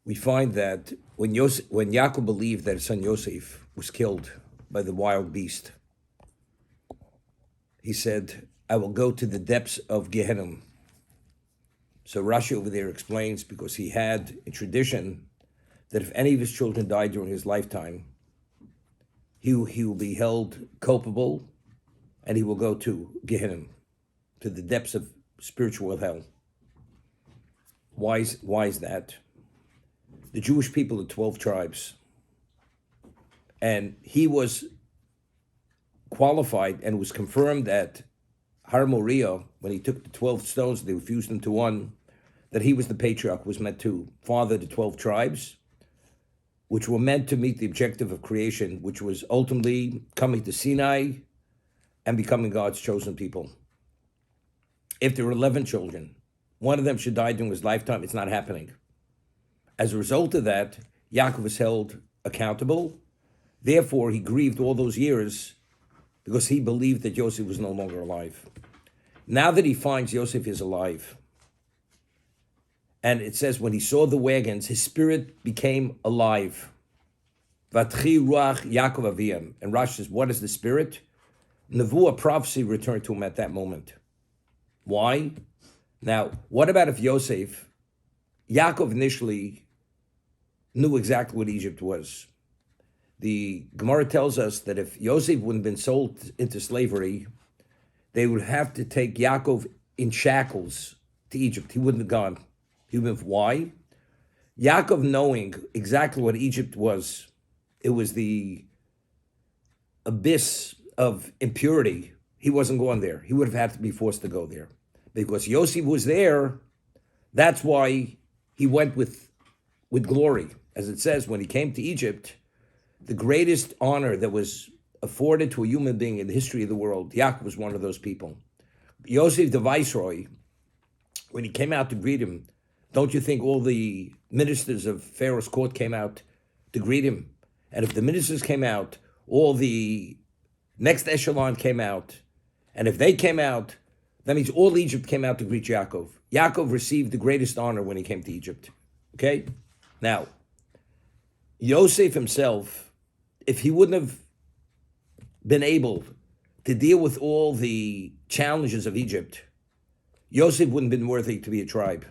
we find that when Yaakov believed that his son Yosef was killed by the wild beast, he said, I will go to the depths of Gehenna. So Rashi over there explains, because he had a tradition that if any of his children died during his lifetime, he will be held culpable and he will go to Gehenna, to the depths of spiritual hell. Why is that? The Jewish people are 12 tribes. And he was qualified and was confirmed at Har Moriah, when he took the 12 stones, they fused into one, that he was the patriarch who was meant to father the 12 tribes, which were meant to meet the objective of creation, which was ultimately coming to Sinai and becoming God's chosen people. If there were 11 children, one of them should die during his lifetime, it's not happening. As a result of that, Yaakov was held accountable. Therefore, he grieved all those years because he believed that Yosef was no longer alive. Now that he finds Yosef is alive, and it says when he saw the wagons, his spirit became alive. Vatchi ruach Yaakov aviyam. And Rashi says, what is the spirit? Nevuah, prophecy, returned to him at that moment. Why? Now, what about if Yosef, Yaakov initially knew exactly what Egypt was. The Gemara tells us that if Yosef wouldn't have been sold into slavery, they would have to take Yaakov in shackles to Egypt. He wouldn't have gone. He would have. Why? Yaakov, knowing exactly what Egypt was, it was the abyss of impurity. He wasn't going there. He would have had to be forced to go there. Because Yosef was there, that's why he went with glory. As it says, when he came to Egypt, the greatest honor that was afforded to a human being in the history of the world, Yaakov was one of those people. Yosef the viceroy, when he came out to greet him, don't you think all the ministers of Pharaoh's court came out to greet him? And if the ministers came out, all the next echelon came out. And if they came out, that means all Egypt came out to greet Yaakov. Yaakov received the greatest honor when he came to Egypt. Okay? Now, Yosef himself, if he wouldn't have been able to deal with all the challenges of Egypt, Yosef wouldn't have been worthy to be a tribe.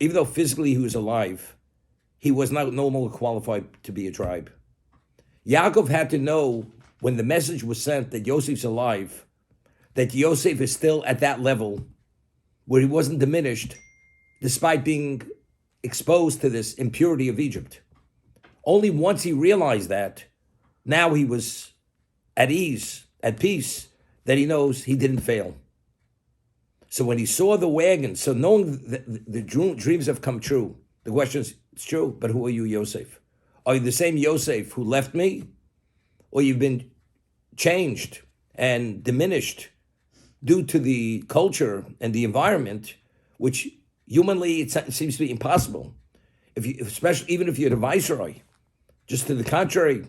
Even though physically he was alive, he was not no longer qualified to be a tribe. Yaakov had to know when the message was sent that Yosef's alive, that Yosef is still at that level where he wasn't diminished despite being exposed to this impurity of Egypt. Only once he realized that, now he was at ease, at peace, that he knows he didn't fail. So when he saw the wagon, so knowing that the dreams have come true, the question is, it's true, but who are you, Yosef? Are you the same Yosef who left me? Or you've been changed and diminished due to the culture and the environment, which humanly it seems to be impossible. Especially even if you're the viceroy, just to the contrary,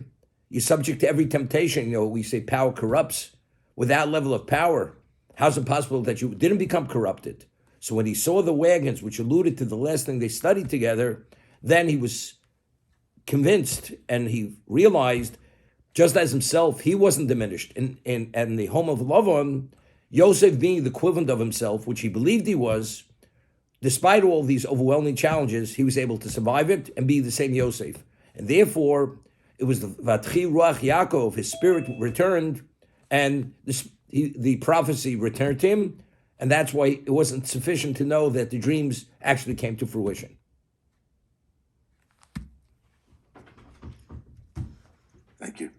you're subject to every temptation. You know, we say power corrupts. With that level of power, how's it possible that you didn't become corrupted? So when he saw the wagons, which alluded to the last thing they studied together, then he was convinced and he realized, just as himself, he wasn't diminished. In the home of Lavan, Yosef being the equivalent of himself, which he believed he was, despite all these overwhelming challenges, he was able to survive it and be the same Yosef. And therefore, it was the Vatchi Ruach Yaakov, his spirit returned, and the prophecy returned to him, and that's why it wasn't sufficient to know that the dreams actually came to fruition. Thank you.